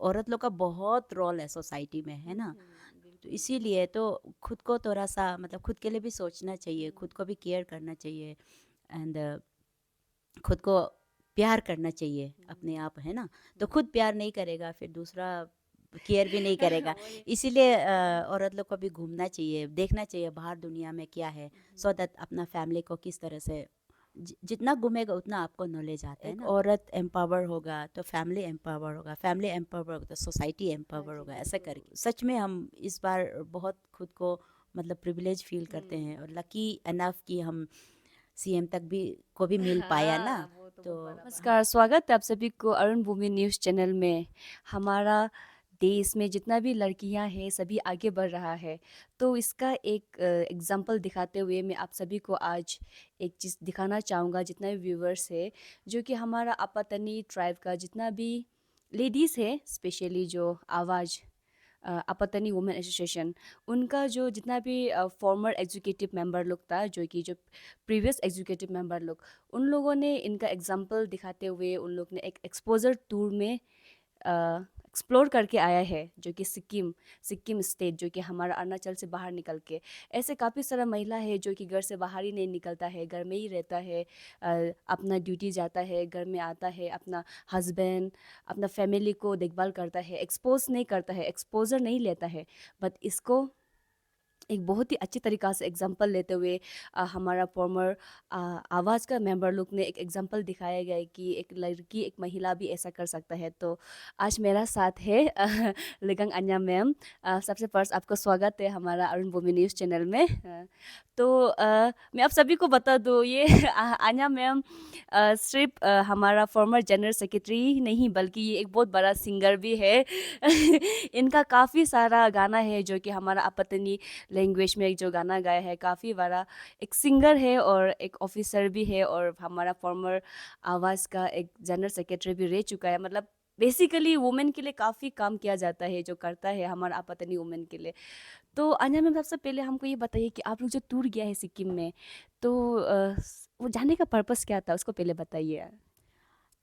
औरत लोग का बहुत रोल है सोसाइटी में, है ना? तो बिल्कुल। इसीलिए तो खुद को थोड़ा-सा मतलब खुद के लिए भी सोचना चाहिए, हुँ, खुद को भी केयर करना चाहिए एंड खुद को प्यार करना चाहिए हुँ, अपने आप, है ना? तो हुँ। खुद प्यार नहीं करेगा फिर दूसरा केयर भी नहीं करेगा। वही। इसीलिए औरत लोग को भी घूमना चाहिए, देखना चाहिए बाहर दुनिया में क्या है, हुँ। सो दैट अपना फैमिली को किस तरह से जितना घूमेगा उतना आपको नॉलेज आता है एक ना। औरत औरत एम्पावर होगा तो फैमिली एम्पावर होगा, फैमिली एम्पावर होगा तो सोसाइटी हाँ एम्पावर जी, होगा, ऐसा बिल्कुल। करके सच में हम इस बार बहुत खुद को मतलब प्रिविलेज फील करते हुँ। हैं और लकी अनफ कि हम सीएम तक भी को भी मिल पाया ना। हाँ, वो तो तो बहुत बड़ा नमस्कार, स्वागत है आप सभी को अरुण भूमि न्यूज़ चैनल में। हमारा देश में जितना भी लड़कियां हैं सभी आगे बढ़ रहा है। तो इसका एक एग्जांपल दिखाते हुए मैं आप सभी को आज एक चीज़ दिखाना चाहूँगा, जितना भी व्यूवर्स है, जो कि हमारा अपातनी ट्राइब का जितना भी लेडीज़ है, स्पेशली जो आवाज़ अपतनी वुमेन एसोसिएशन, उनका जो जितना भी फॉर्मर एग्जीक्यूटिव मेंबर लोग था, जो प्रीवियस एग्जीक्यूटिव मेंबर लोग, उन लोगों ने इनका एग्जांपल दिखाते हुए उन लोग ने एक एक्सपोजर टूर में एक्सप्लोर करके आया है, जो कि सिक्किम सिक्किम स्टेट, जो कि हमारा अरुणाचल से बाहर निकल के। ऐसे काफ़ी सारा महिला है जो कि घर से बाहर ही नहीं निकलता है, घर में ही रहता है, अपना ड्यूटी जाता है, घर में आता है, अपना हस्बैंड अपना फैमिली को देखभाल करता है, एक्सपोज नहीं करता है, एक्सपोजर नहीं लेता है। बट इसको एक बहुत ही अच्छी तरीक़ा से एग्जांपल लेते हुए हमारा फॉर्मर आवाज़ का मेंबर लोग ने एक एग्जांपल दिखाया गया है कि एक लड़की, एक महिला भी ऐसा कर सकता है। तो आज मेरा साथ है लिगंग अन्या मैम। सबसे फर्स्ट आपका स्वागत है हमारा अरुण भूमि न्यूज़ चैनल में। तो मैं आप सभी को बता दूँ, ये अन्या मैम सिर्फ हमारा फॉर्मर जनरल सेक्रेटरी ही नहीं, बल्कि ये एक बहुत बड़ा सिंगर भी है। इनका काफ़ी सारा गाना है जो कि हमारा अपतनी लैंग्वेज में एक जो गाना गाया है, काफ़ी बड़ा एक सिंगर है और एक ऑफिसर भी है, और हमारा फॉर्मर आवाज़ का एक जनरल सेक्रेटरी भी रह चुका है। मतलब बेसिकली वुमेन के लिए काफ़ी काम किया जाता है, जो करता है हमारा आपतनी वुमेन के लिए। तो अनया मैम, सबसे पहले हमको ये बताइए कि आप लोग जो टूर गया है सिक्किम में, तो वो जाने का पर्पस क्या था, उसको पहले बताइए।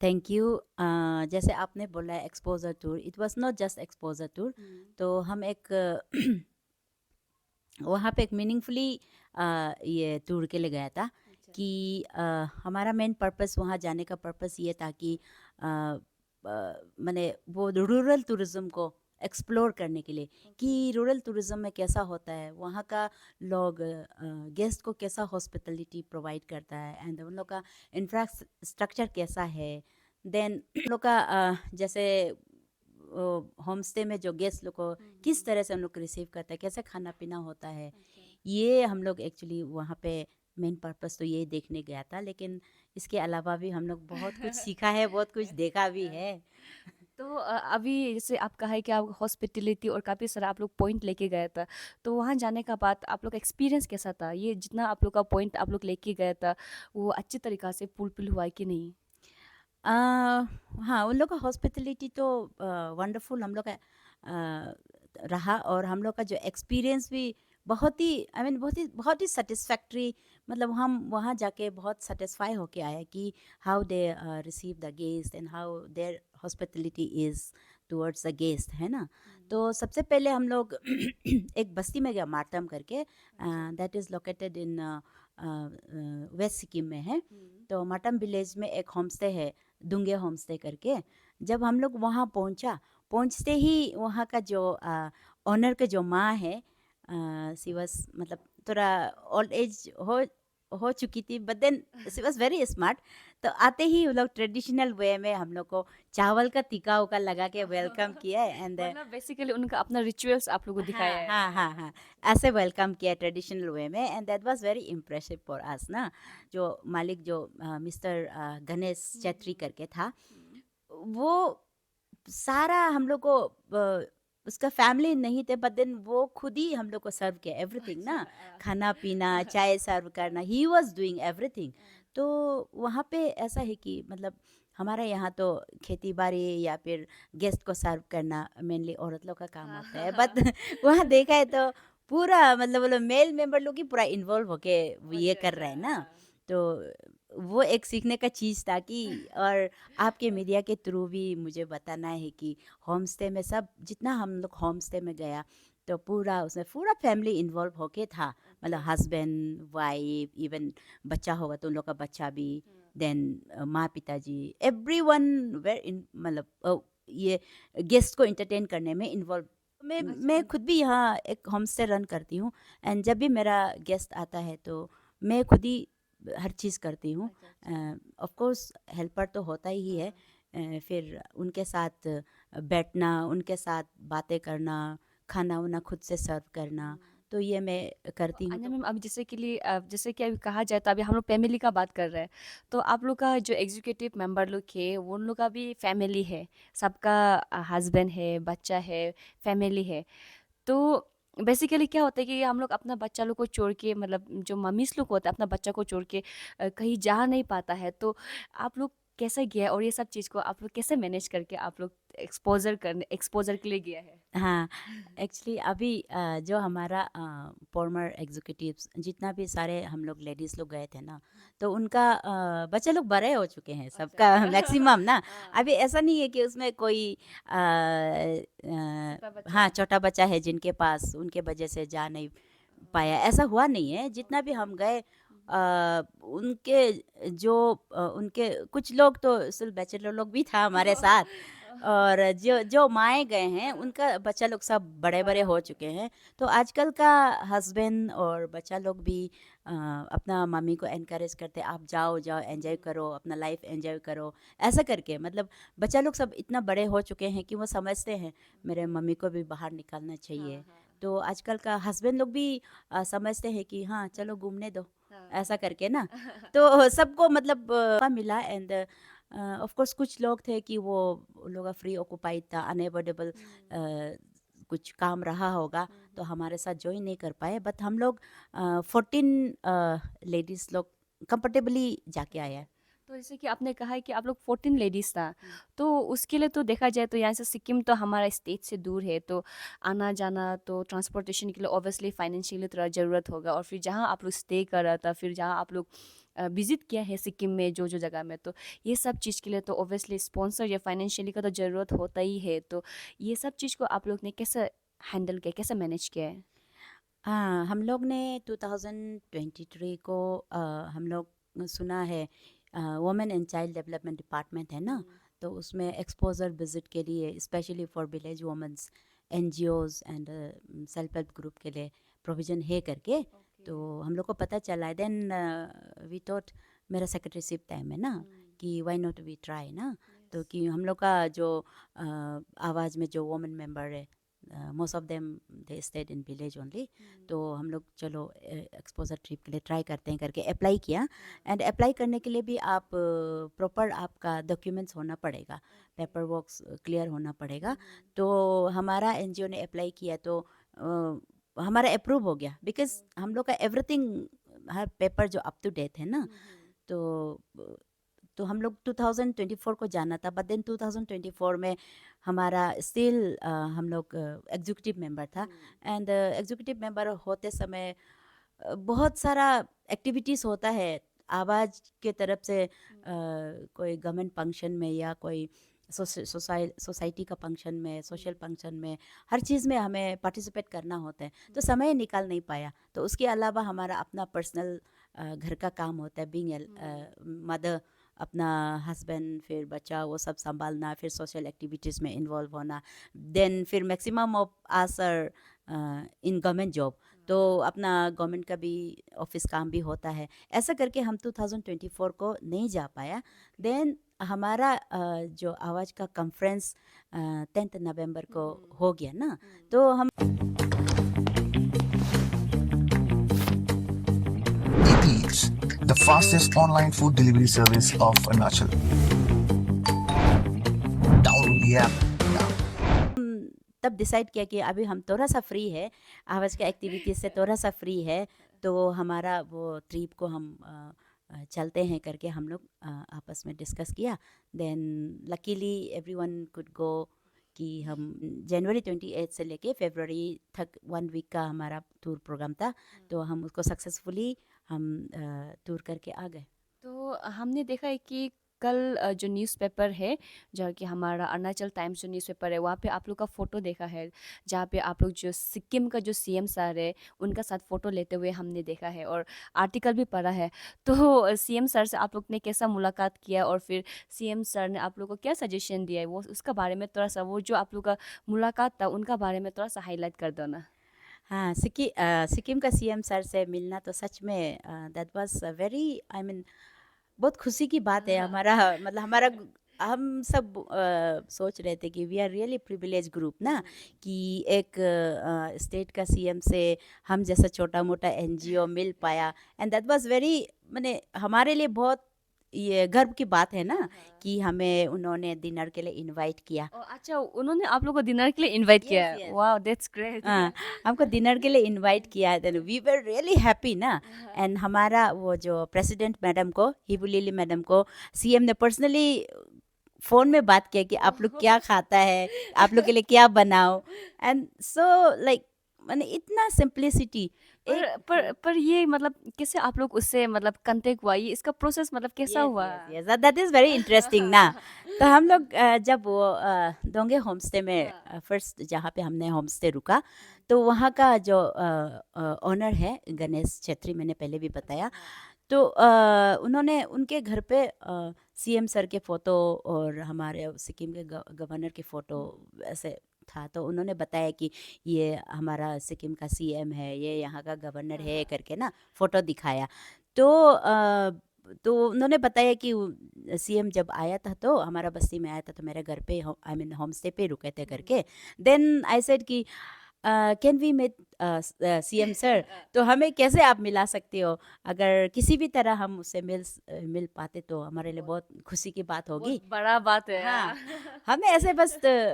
Thank you. जैसे आपने बोला है exposure tour, it was not just exposure tour. Hmm. तो हम एक वहाँ पे एक मीनिंगफुली ये टूर के लिए गया था अच्छा। कि हमारा मेन पर्पस वहाँ जाने का पर्पस ये था कि मैंने वो रूरल टूरिज़्म को एक्सप्लोर करने के लिए ओके। कि रूरल टूरिज़्म में कैसा होता है, वहाँ का लोग गेस्ट को कैसा हॉस्पिटलिटी प्रोवाइड करता है एंड उन लोग का इंफ्रास्ट्रक्चर कैसा है। देन उन लोग का जैसे होम स्टे में जो गेस्ट लोग को किस तरह से हम लोग रिसीव करते हैं, कैसे खाना पीना होता है, अच्छा। ये हम लोग एक्चुअली वहाँ पे मेन पर्पस तो ये देखने गया था। लेकिन इसके अलावा भी हम लोग बहुत कुछ सीखा है, बहुत कुछ देखा भी है। तो अभी जैसे आप कहा है कि आप हॉस्पिटलिटी और काफ़ी सारा आप लोग पॉइंट लेके गए था, तो वहाँ जाने का बाद आप लोग का एक्सपीरियंस कैसा था? ये जितना आप लोग का पॉइंट आप लोग लेके गए था, वो अच्छी तरीक़ा से फुलफिल हुआ है कि नहीं? अ, हाँ, उन लोग का हॉस्पिटलिटी तो वंडरफुल हम लोग का रहा, और हम लोग का जो एक्सपीरियंस भी बहुत ही आई मीन बहुत ही सेटिस्फैक्ट्री। मतलब हम वहाँ जाके बहुत सेटिस्फाई होके आए कि how they receive the guest and how their hospitality is towards the guest, है ना? हुँ। तो सबसे पहले हम लोग एक बस्ती में गया, मार्तम करके, अच्छा। That is located in West Sikkim में है। हुँ। तो मार्तम विलेज में एक होम स्टे है, दुंगे होम स्टे करके। जब हम लोग वहाँ पहुँचते ही वहाँ का जो ओनर के जो माँ है, शी वाज़ मतलब थोड़ा ओल्ड एज हो चुकी थी, but then she was very smart. तो आते ही वो लोग ट्रेडिशनल वे में हम लोग को चावल का टिक्का-उक्का लगा के वेलकम किया एंड मतलब बेसिकली उनका अपना रिचुअल्स आप लोगों को दिखाया हाँ, है। हाँ, हाँ, हाँ, ऐसे वेलकम किया ट्रेडिशनल वे में and that was very impressive for us ना। जो मालिक जो मिस्टर गणेश हुँ, चैत्री हुँ, करके था, हुँ। वो सारा हम लोग को उसका फैमिली नहीं थे, बट देन वो खुद ही हम लोग को सर्व किया एवरीथिंग अच्छा। ना, खाना-पीना, चाय सर्व करना, ही वाज़ डूइंग एवरीथिंग। तो वहाँ पे ऐसा है कि मतलब हमारे यहाँ तो खेती-बाड़ी या फिर गेस्ट को सर्व करना मेनली औरत लोग का काम हाँ, होता हाँ, है, बट हाँ। वहाँ देखा है तो पूरा मतलब वो लोग मेल मेंबर लोग ही पूरा इन्वॉल्व होके ये अच्छा, कर अच्छा, रहे हैं ना। तो वो एक सीखने का चीज़ था कि और आपके मीडिया के थ्रू भी मुझे बताना है कि होम स्टे में सब जितना हम लोग होम स्टे में गया तो पूरा उसमें पूरा फैमिली इन्वॉल्व होके था, मतलब हस्बैंड वाइफ इवन बच्चा होगा तो उन लोग का बच्चा भी, देन माँ पिताजी एवरीवन वेर इन, मतलब ये गेस्ट को एंटरटेन करने में इन्वॉल्व। मैं खुद भी यहाँ एक होम स्टे रन करती हूँ एंड जब भी मेरा गेस्ट आता है तो मैं खुद ही हर चीज़ करती हूँ। ऑफ कोर्स हेल्पर तो होता ही है, फिर उनके साथ बैठना, उनके साथ बातें करना, खाना वाना खुद से सर्व करना, तो ये मैं करती हूँ। अन्य तो मैम अब जैसे के लिए जैसे कि अभी कहा जाए तो अभी हम लोग फैमिली का बात कर रहे हैं, तो आप लोग का जो एग्जीक्यूटिव मेंबर लोग है वो उन लोग का भी फैमिली है, सबका हस्बैंड है, बच्चा है, फैमिली है। तो बेसिकली क्या होता है कि हम लोग अपना बच्चा लोग को छोड़ के, मतलब जो मम्मीस लोग होता है अपना बच्चा को छोड़ के कहीं जा नहीं पाता है, तो आप लोग कैसे गया और ये सब चीज़ को आप लोग कैसे मैनेज करके आप लोग एक्सपोजर के लिए गया है? हाँ, एक्चुअली अभी जो हमारा फॉर्मर एग्जीक्यूटिव्स जितना भी सारे हम लोग लेडीज़ लोग गए थे ना, तो उनका बच्चे लोग बड़े हो चुके हैं अच्छा। सबका मैक्सिमम ना। हाँ, अभी ऐसा नहीं है कि उसमें कोई छोटा बच्चा। हाँ, छोटा बच्चा है जिनके पास उनके वजह से जा नहीं पाया, ऐसा हुआ नहीं है। जितना भी हम गए उनके जो उनके कुछ लोग तो सिर्फ बैचलर लोग भी था हमारे साथ, और जो जो माए गए हैं उनका बच्चा लोग सब बड़े बड़े बड़ा हो हो चुके गया। हैं। तो आजकल का हस्बैंड और बच्चा लोग भी अपना मम्मी को एनकरेज करते, आप जाओ जाओ एंजॉय करो, अपना लाइफ एंजॉय करो, ऐसा करके मतलब बच्चा लोग सब इतना बड़े हो चुके हैं कि वो समझते हैं मेरे मम्मी को भी बाहर निकालना हाँ, चाहिए। हाँ, तो आजकल का हस्बैंड लोग भी समझते हैं कि हाँ चलो घूमने दो, हाँ। ऐसा करके ना। तो सबको मतलब मिला एंड ऑफ कोर्स कुछ लोग थे कि वो उन लोग का फ्री ऑक्युपाइड था, अनअवेलेबल कुछ काम रहा होगा तो हमारे साथ ज्वाइन नहीं कर पाए, बट हम लोग 14 लेडीज लोग कंफर्टेबली जाके आए हैं। तो जैसे कि आपने कहा है कि आप लोग 14 लेडीज था, तो उसके लिए तो देखा जाए तो यहाँ से सिक्किम तो हमारा स्टेट से दूर है, तो आना जाना तो ट्रांसपोर्टेशन के लिए ऑब्वियसली फाइनेंशियली थोड़ा ज़रूरत होगा, और फिर जहाँ आप लोग स्टे कर रहा था, फिर जहाँ आप लोग विजिट किया है सिक्किम में जो जो जगह में, तो ये सब चीज़ के लिए तो ऑब्वियसली स्पॉन्सर या फाइनेंशियली का तो ज़रूरत होता ही है। तो ये सब चीज़ को आप लोग ने कैसे हैंडल किया, कैसे मैनेज किया है? हाँ, हम लोग ने 2023 को हम लोग सुना है women and child development department है ना, तो उसमें एक्सपोजर विजिट के लिए specially for village womens NGOs and self help group के लिए प्रोविज़न है करके। तो हम लोग को पता चला, देन वी थॉट, मेरा सेक्रेटरीशिप टाइम है ना, कि व्हाई नॉट वी ट्राई ना। तो कि हम लोग का जो आवाज़ में जो वुमेन मेंबर है, most of them they stayed in village only, तो हम लोग चलो एक्सपोजर ट्रिप के लिए ट्राई करते हैं करके अप्लाई किया। एंड अप्लाई करने के लिए भी आप प्रॉपर आपका डॉक्यूमेंट्स होना पड़ेगा, पेपर वर्क्स क्लियर होना पड़ेगा। तो हमारा एनजीओ ने अप्लाई किया तो हमारा अप्रूव हो गया, बिकॉज हम लोग का एवरीथिंग, हर पेपर जो अप टू डेट है ना। तो तो हम लोग 2024 को जाना था, बट देन 2024 में हमारा स्टिल हम लोग एग्जीक्यूटिव मेंबर था। एंड एग्जीक्यूटिव मेंबर होते समय बहुत सारा एक्टिविटीज़ होता है आवाज़ के तरफ से, कोई गवर्नमेंट फंक्शन में या कोई सोसाइटी का फंक्शन में, सोशल फंक्शन में, हर चीज़ में हमें पार्टिसिपेट करना होता है, तो समय निकाल नहीं पाया। तो उसके अलावा हमारा अपना पर्सनल घर का काम होता है, बीइंग मदर, अपना हस्बैंड फिर बच्चा वो सब संभालना, फिर सोशल एक्टिविटीज़ में इन्वॉल्व होना, देन फिर maximum of us are in government job, तो अपना गवर्नमेंट का भी ऑफिस काम भी होता है। ऐसा करके हम 2024 को नहीं जा पाया। देन हमारा जो आवाज़ का कॉन्फ्रेंस 10 नवंबर को हो गया ना, तो हम Eat Eats, the fastest online food delivery service of Arunachal. Download the app now. तब डिसाइड किया कि अभी हम थोड़ा सा फ्री है, आवाज़ का एक्टिविटीज से थोड़ा सा फ्री है, तो हमारा वो ट्रिप को हम चलते हैं करके हम लोग आपस में डिस्कस किया। Then luckily everyone could go, कि हम जनवरी 28 से लेके फरवरी तक 1 वीक का हमारा टूर प्रोग्राम था, तो हम उसको सक्सेसफुली हम टूर करके आ गए। तो तो हमने देखा है कि कल जो न्यूज़पेपर है, जो कि हमारा अरुणाचल टाइम्स जो न्यूज़पेपर है, वहाँ पे आप लोग का फ़ोटो देखा है, जहाँ पे आप लोग जो सिक्किम का जो सीएम सर है, उनका साथ फ़ोटो लेते हुए हमने देखा है और आर्टिकल भी पढ़ा है। तो सीएम सर से आप लोग ने कैसा मुलाकात किया और फिर सीएम सर ने आप लोग को क्या सजेशन दिया है, वो उसका बारे में थोड़ा-सा, वो जो आप लोग का मुलाकात था, उनका बारे में थोड़ा-सा हाइलाइट कर दो ना? हाँ, सिक्किम का सीएम सर से मिलना तो सच में that was very I mean बहुत खुशी की बात है। हमारा मतलब हम सब सोच रहे थे कि we are really privilege group ना, कि एक स्टेट का सीएम से हम जैसा छोटा मोटा एनजीओ मिल पाया, एंड दैट वाज वेरी माने हमारे लिए बहुत ये गर्व की बात है ना, कि हमें उन्होंने डिनर के लिए इनवाइट किया। अच्छा, उन्होंने आप लोग को डिनर के लिए इनवाइट किया यस है? Yes wow, that's great. हाँ, हमको डिनर के लिए इनवाइट किया, then we were really happy ना। एंड हमारा वो जो प्रेसिडेंट मैडम को, हिबू लिली मैडम को, सीएम ने पर्सनली फ़ोन में बात किया कि आप लोग क्या खाता है, आप लोग के लिए क्या बनाओ, एंड सो लाइक माने इतना सिंप्लिसिटी एक पर ये मतलब कैसे आप लोग उससे मतलब कांटेक्ट हुआ? ये इसका प्रोसेस मतलब कैसा यस हुआ? Yes yes that is very interesting ना। तो हम लोग जब वो दोंगे होमस्टे में फर्स्ट जहाँ पे हमने होमस्टे रुका, तो वहाँ का जो ओनर है गणेश छेत्री, मैंने पहले भी बताया, तो उन्होंने उनके घर पे सीएम सर के फ़ोटो और हमारे सिक्किम के गवर्नर की फ़ोटो ऐसे था, तो उन्होंने बताया कि ये हमारा सिक्किम का सीएम है, ये यहाँ का गवर्नर है करके ना फ़ोटो दिखाया। तो तो उन्होंने बताया कि सीएम जब आया था तो हमारा बस्ती में आया था, तो मेरे घर पे आई मीन होम स्टे पे रुके थे करके। देन आई सेड कि can we meet CM sir, तो हमें कैसे आप मिला सकते हो, अगर किसी भी तरह हम उससे मिल पाते तो हमारे लिए बहुत खुशी की बात बहुत होगी। बड़ा बात है हाँ, यार। हमने ऐसे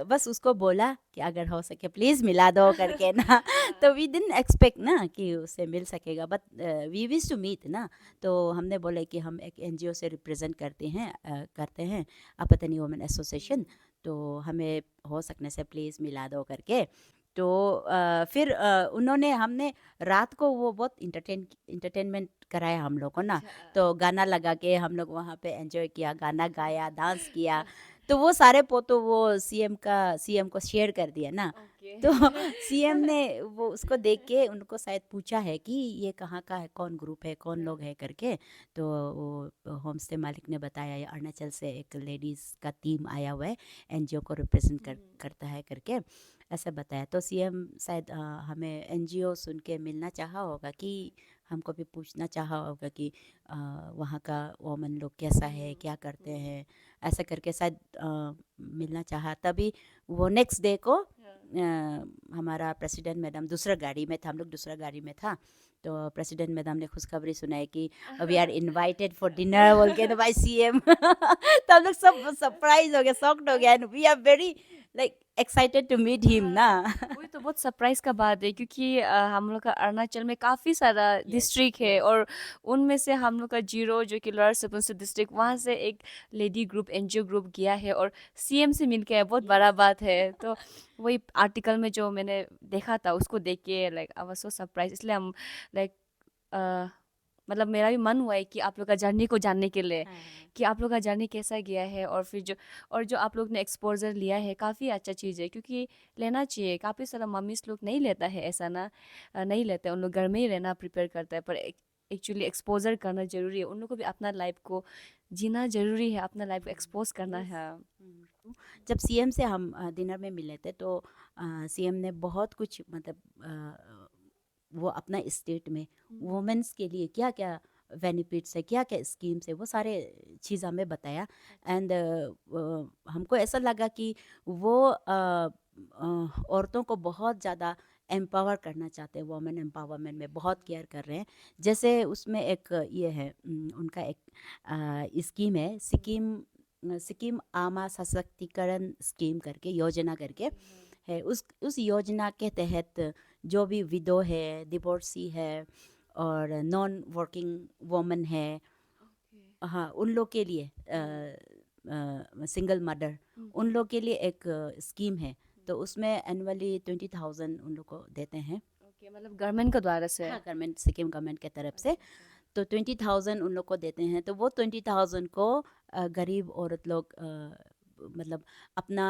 बस उसको बोला कि अगर हो सके प्लीज़ मिला दो करके ना। तो वी डिडंट एक्सपेक्ट ना कि उससे मिल सकेगा, but we wish to meet ना। तो हमने बोले कि हम एक एनजीओ से रिप्रेजेंट करते हैं अपतनी वुमेन एसोसिएशन, तो हमें हो सकने से प्लीज़ मिला दो करके। तो फिर उन्होंने हमने रात को वो बहुत इंटरटेनमेंट कराया हम लोग को ना। तो गाना लगा के हम लोग वहाँ पे एंजॉय किया, गाना गाया, डांस किया। तो वो सारे फोटो वो सीएम को शेयर कर दिया ना। ओके। तो सीएम ने वो उसको देख के उनको शायद पूछा है कि ये कहाँ का है, कौन ग्रुप है, कौन लोग है करके। तो वो होम स्टे मालिक ने बताया ये अरुणाचल से एक लेडीज़ का टीम आया हुआ है, एनजीओ को रिप्रेजेंट करता है करके ऐसा बताया। तो सीएम शायद हमें एनजीओ सुन के मिलना चाहा होगा, कि हमको भी पूछना चाहा होगा कि वहाँ का वोमन लोग कैसा है, क्या करते हैं, ऐसा करके शायद मिलना चाहा। तभी वो नेक्स्ट डे को हमारा प्रेसिडेंट मैडम दूसरा गाड़ी में था, हम लोग दूसरा गाड़ी में था, तो प्रेसिडेंट मैडम ने खुशखबरी सुनाई कि we are invited for dinner बोल के बाय सीएम। तो हम लोग सब सरप्राइज हो गए, शॉक्ड हो गया, and we are very like excited to meet him ना। वही तो बहुत सरप्राइज का बात है, क्योंकि हम लोग का अरुणाचल में काफ़ी सारा डिस्ट्रिक्ट है और उनमें से हम लोग का जीरो जो कि लोअर सुबनसिरी डिस्ट्रिक्ट, वहाँ से एक लेडी ग्रुप एनजीओ ग्रुप गया है और सीएम से मिल के आया, बहुत बड़ा बात है। तो वही आर्टिकल में जो मैंने देखा था उसको देख के like I was so surprise, इसलिए हम लाइक मतलब मेरा भी मन हुआ है कि आप लोग का जर्नी को जानने के लिए, कि आप लोग का जर्नी कैसा गया है और फिर जो आप लोग ने एक्सपोजर लिया है काफ़ी अच्छा चीज़ है, क्योंकि लेना चाहिए। काफ़ी सारा मम्मीज लोग नहीं लेता है ऐसा ना, नहीं लेते, उन लोग घर में ही रहना प्रिपेयर करता है, पर एक्चुअली एक्सपोजर करना ज़रूरी है। उन लोग को भी अपना लाइफ को जीना ज़रूरी है, अपना लाइफ को एक्सपोज करना है। जब सीएम से हम डिनर में मिले थे, तो सीएम ने बहुत कुछ मतलब वो अपना स्टेट में वुमेन्स के लिए क्या क्या बेनिफिट्स है, क्या क्या स्कीम्स है, वो सारे चीज़ हमें बताया। एंड हमको ऐसा लगा कि वो औरतों को बहुत ज़्यादा एम्पावर करना चाहते हैं, वुमेन एम्पावरमेंट में बहुत केयर कर रहे हैं। जैसे उसमें एक ये है उनका एक स्कीम है, सिक्किम आमा सशक्तिकरण स्कीम करके, योजना करके है। उस योजना के तहत जो भी विडो है, डिवोर्सी है और नॉन वर्किंग वोमन है, हाँ उन लोग के लिए सिंगल मदर, उन लोग के लिए एक स्कीम है। तो उसमें एनुअली 20,000 उन लोग को देते हैं। ओके, मतलब गवर्नमेंट के द्वारा से। हाँ, गवर्नमेंट, सिक्किम गवर्नमेंट के तरफ से। तो 20,000 उन लोग को देते हैं, तो वो 20,000 को गरीब औरत लोग मतलब अपना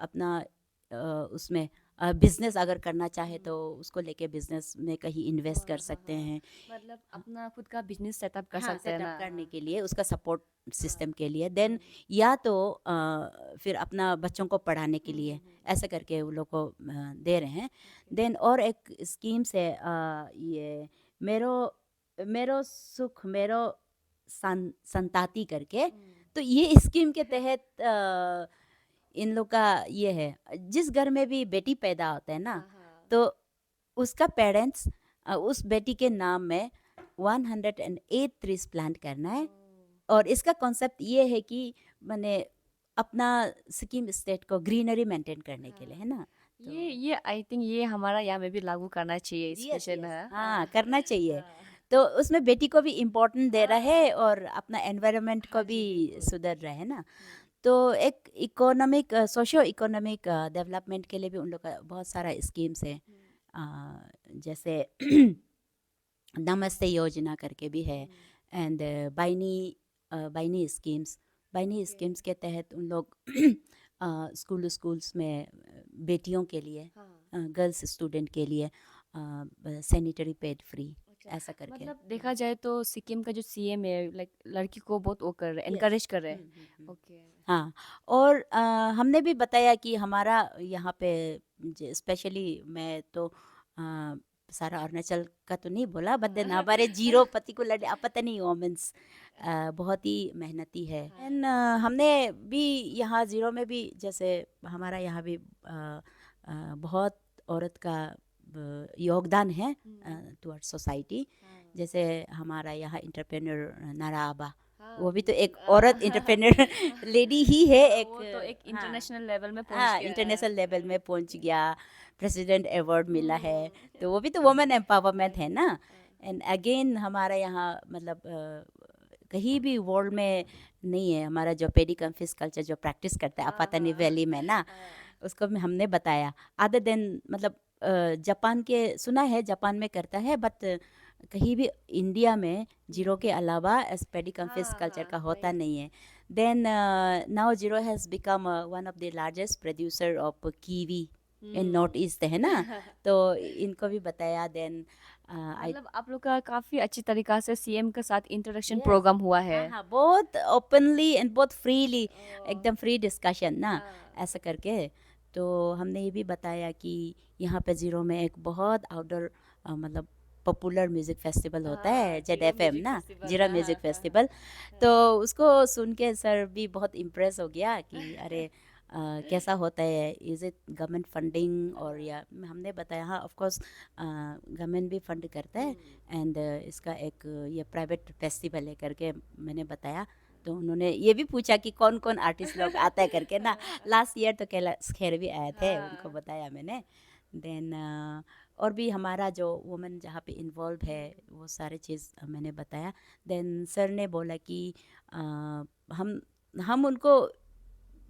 अपना उसमें बिजनेस अगर करना चाहे तो उसको लेके बिजनेस में कहीं इन्वेस्ट कर सकते हैं। मतलब अपना खुद का बिजनेस सेटअप कर हाँ, सकते हैं सेटअप ना। करने के लिए उसका सपोर्ट सिस्टम के लिए, देन या तो फिर अपना बच्चों को पढ़ाने के लिए ऐसा करके वो लोग को दे रहे हैं। देन और एक स्कीम्स है ये मेरो मेरो सुख मेरो संताति करके, तो ये स्कीम के तहत इन लोग का ये है, जिस घर में भी बेटी पैदा होता है ना, तो उसका पेरेंट्स उस बेटी के नाम में 108 ट्रीज प्लांट करना है। और इसका कॉन्सेप्ट ये है कि मैंने अपना सिक्किम स्टेट को ग्रीनरी मेंटेन करने के लिए, है ना। ये आई थिंक ये हमारा यहाँ में भी लागू करना चाहिए इस Yes, मिशन yes, है। हाँ करना चाहिए। तो उसमें बेटी को भी इम्पोर्टेंट दे रहा है और अपना एनवायरनमेंट को भी सुधर रहा है ना। तो एक इकोनॉमिक सोशो इकोनॉमिक डेवलपमेंट के लिए भी उन लोग का बहुत सारा स्कीम्स है। जैसे नमस्ते योजना करके भी है, एंड बाइनी स्कीम्स के तहत उन लोग स्कूल्स में बेटियों के लिए, गर्ल्स स्टूडेंट के लिए सैनिटरी पैड फ्री ऐसा करके। मतलब देखा जाए तो सिक्किम का जो सीएम है लाइक लड़की को बहुत वो कर रहे एनकरेज कर रहे हैं। ओके। हाँ, और हमने भी बताया कि हमारा यहाँ पे स्पेशली मैं तो सारा अरुणाचल का तो नहीं बोला, बट देन हमारे जीरो पर्टिकुलर पता नहीं वोमेंस बहुत ही मेहनती है। एंड हमने भी यहाँ जीरो में भी जैसे हमारा यहाँ भी बहुत औरत का योगदान है टुवर्ड्स सोसाइटी। जैसे हमारा यहाँ इंटरप्रेन्योर नाराबा, वो भी तो एक औरत इंटरप्रेन्योर लेडी ही है। एक वो तो एक इंटरनेशनल लेवल में पहुंच हाँ गया है। इंटरनेशनल लेवल में पहुंच गया, प्रेसिडेंट अवार्ड मिला है, तो वो भी तो वुमेन एम्पावरमेंट है ना। एंड अगेन हमारा यहाँ मतलब कहीं भी वर्ल्ड में नहीं है हमारा जो पेडी कम्फिस कल्चर जो प्रैक्टिस करता है अपातानी वैली में ना, उसको भी हमने बताया। अदर देन मतलब जापान के सुना है जापान में करता है, बट कहीं भी इंडिया में जीरो के अलावा पेडी कम्फिस कल्चर का होता नहीं है। Then now Ziro has become one of the largest producer of kiwi in North East, है ना। तो इनको भी बताया। देन मतलब आप लोग का काफी अच्छी तरीका से सीएम के साथ इंटरेक्शन प्रोग्राम हुआ है। हाँ बहुत ओपनली एंड बहुत फ्रीली, एकदम फ्री डिस्कशन ना ऐसा करके। तो हमने ये भी बताया कि यहाँ पे जीरो में एक बहुत आउटडोर मतलब पॉपुलर म्यूजिक फेस्टिवल होता है ZFM ना, जीरा म्यूजिक फेस्टिवल। तो उसको सुन के सर भी बहुत इम्प्रेस हो गया कि अरे कैसा होता है, इज़ इट गवर्नमेंट फंडिंग और या हमने बताया हाँ ऑफ कोर्स गवर्नमेंट भी फंड करता है, एंड इसका एक ये प्राइवेट फेस्टिवल है करके मैंने बताया। तो उन्होंने ये भी पूछा कि कौन कौन आर्टिस्ट लोग आता है करके ना। लास्ट ईयर तो कैलाश खेर भी आए थे, उनको बताया मैंने। देन और भी हमारा जो वुमेन जहाँ पे इन्वॉल्व है वो सारे चीज़ मैंने बताया। देन सर ने बोला कि हम उनको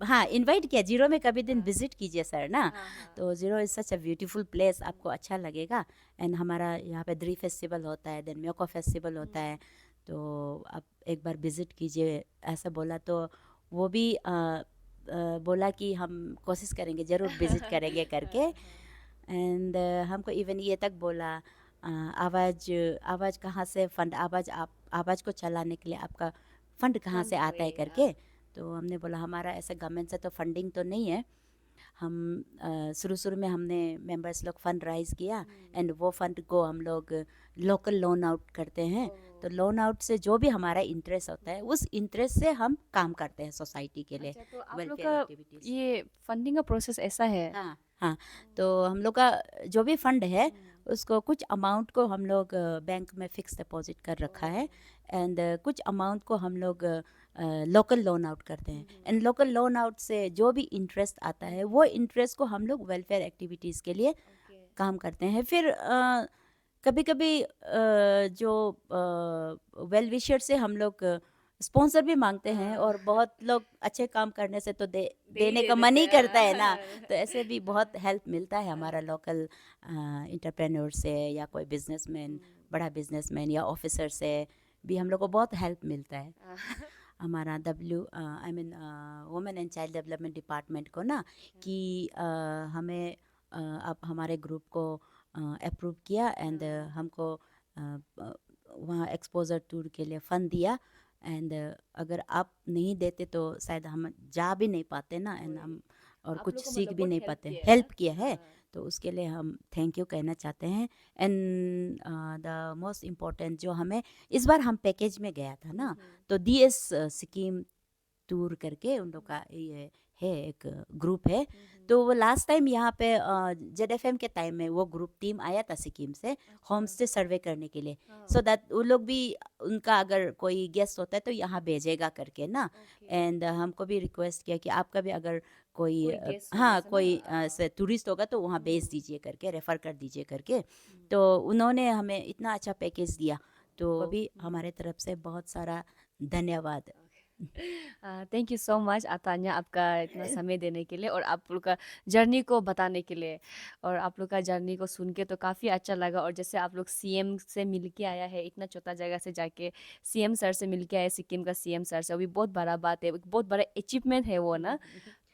हाँ इनवाइट किया, जीरो में कभी दिन विजिट कीजिए सर ना। तो zero is such a beautiful place, आपको अच्छा लगेगा। एंड हमारा यहाँ पे द्री फेस्टिवल होता है, देन म्योको फेस्टिवल होता है, तो आप एक बार विज़िट कीजिए ऐसा बोला। तो वो भी बोला कि हम कोशिश करेंगे ज़रूर विज़िट करेंगे करके। एंड हमको इवन ये तक बोला आवाज़ कहाँ से फंड आवाज़ को चलाने के लिए आपका फंड कहाँ से आता है करके। तो हमने बोला हमारा ऐसा गवर्नमेंट से तो फंडिंग तो नहीं है, हम शुरू में हमने मेंबर्स लोग फंड राइज किया, एंड वो फंड को हम लोग लोकल लोन आउट करते हैं। तो लोन आउट से जो भी हमारा इंटरेस्ट होता है उस इंटरेस्ट से हम काम करते हैं सोसाइटी के लिए। तो आप लोग वेलफेयर का एक्टिविटीज़। ये फंडिंग का प्रोसेस ऐसा है। हाँ तो हम लोग का जो भी फंड है उसको कुछ अमाउंट को हम लोग बैंक में फिक्स डिपॉजिट कर रखा है, एंड कुछ अमाउंट को हम लोग लोकल लोन आउट करते हैं। एंड लोकल लोन आउट से जो भी इंटरेस्ट आता है वो इंटरेस्ट को हम लोग वेलफेयर एक्टिविटीज़ के लिए काम करते हैं। फिर कभी कभी जो वेल विशर से हम लोग स्पॉन्सर भी मांगते हैं, और बहुत लोग अच्छे काम करने से तो देने का मन ही करता है ना। तो ऐसे भी बहुत हेल्प मिलता है हमारा लोकल इंटरप्रेन्योर से या कोई बिजनेसमैन बड़ा बिजनेसमैन या ऑफिसर से भी हम लोग को बहुत हेल्प मिलता है। हमारा women and child development department को ना कि हमें अब हमारे ग्रुप को अप्रूव किया एंड हमको वहाँ एक्सपोजर टूर के लिए फ़ंड दिया। एंड अगर आप नहीं देते तो शायद हम जा भी नहीं पाते ना, एंड हम और आप कुछ लोग को सीख मतलब भी बहुत नहीं हेल्प पाते। किया है हेल्प ना? किया है, हाँ। तो उसके लिए हम थैंक यू कहना चाहते हैं। एंड द मोस्ट इम्पोर्टेंट जो हमें इस बार हम पैकेज में गया था ना, तो DS सिक्किम टूर करके उन लोग का ये है एक ग्रुप है। तो वो लास्ट टाइम यहाँ पे ZFM के टाइम में वो ग्रुप टीम आया था सिक्किम से होम स्टे सर्वे करने के लिए, सो दैट वो लोग भी उनका अगर कोई गेस्ट होता है तो यहाँ भेजेगा करके ना। एंड हमको भी रिक्वेस्ट किया कि आपका भी अगर कोई कोई guest हाँ वैसे ना, कोई से टूरिस्ट होगा तो वहाँ भेज दीजिए करके, रेफ़र कर दीजिए करके। तो उन्होंने हमें इतना अच्छा पैकेज दिया, तो भी हमारे तरफ से बहुत सारा धन्यवाद। Thank you so much Tanya, आपका इतना समय देने के लिए और आप लोग का जर्नी को बताने के लिए। और आप लोग का जर्नी को सुन के तो काफ़ी अच्छा लगा। और जैसे आप लोग CM से मिल के आया है, इतना छोटा जगह से जाके CM सर से मिल के आया, सिक्किम का CM सर से, वो भी बहुत बड़ा बात है, एक बहुत बड़ा अचीवमेंट है वो ना।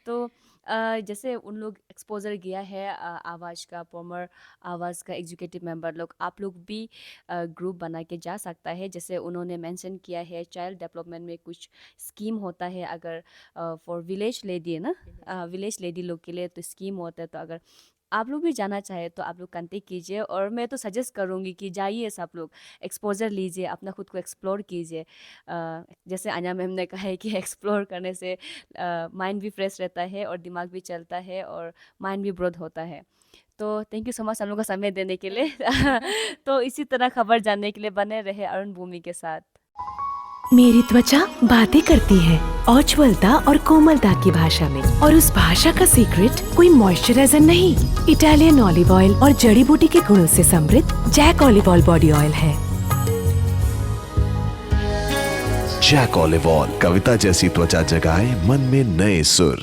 तो जैसे उन लोग एक्सपोजर गया है आवाज़ का, फॉर्मर आवाज़ का एग्जीक्यूटिव मेंबर लोग, आप लोग भी ग्रुप बना के जा सकता है। जैसे उन्होंने मेंशन किया है चाइल्ड डेवलपमेंट में कुछ स्कीम होता है, अगर फॉर विलेज लेडी है ना, विलेज लेडी लोग के लिए तो स्कीम होता है। तो अगर आप लोग भी जाना चाहे तो आप लोग कांटेक्ट कीजिए। और मैं तो सजेस्ट करूँगी कि जाइए, सब लोग एक्सपोजर लीजिए, अपना खुद को एक्सप्लोर कीजिए। जैसे आन्या मैम ने कहा है कि एक्सप्लोर करने से माइंड भी फ्रेश रहता है और दिमाग भी चलता है और माइंड भी ब्रोड होता है। तो थैंक यू सो मच हम लोग को समय देने के लिए। तो इसी तरह खबर जानने के लिए बने रहे अरुण भूमि के साथ। मेरी त्वचा बातें करती है उज्ज्वलता और कोमलता की भाषा में, और उस भाषा का सीक्रेट कोई मॉइस्चराइजर नहीं, इटालियन ऑलिव ऑयल और जड़ी बूटी के गुणों से समृद्ध Jack olive oil body oil है। जैक ऑलिव ऑयल, कविता जैसी त्वचा जगाए मन में नए सुर।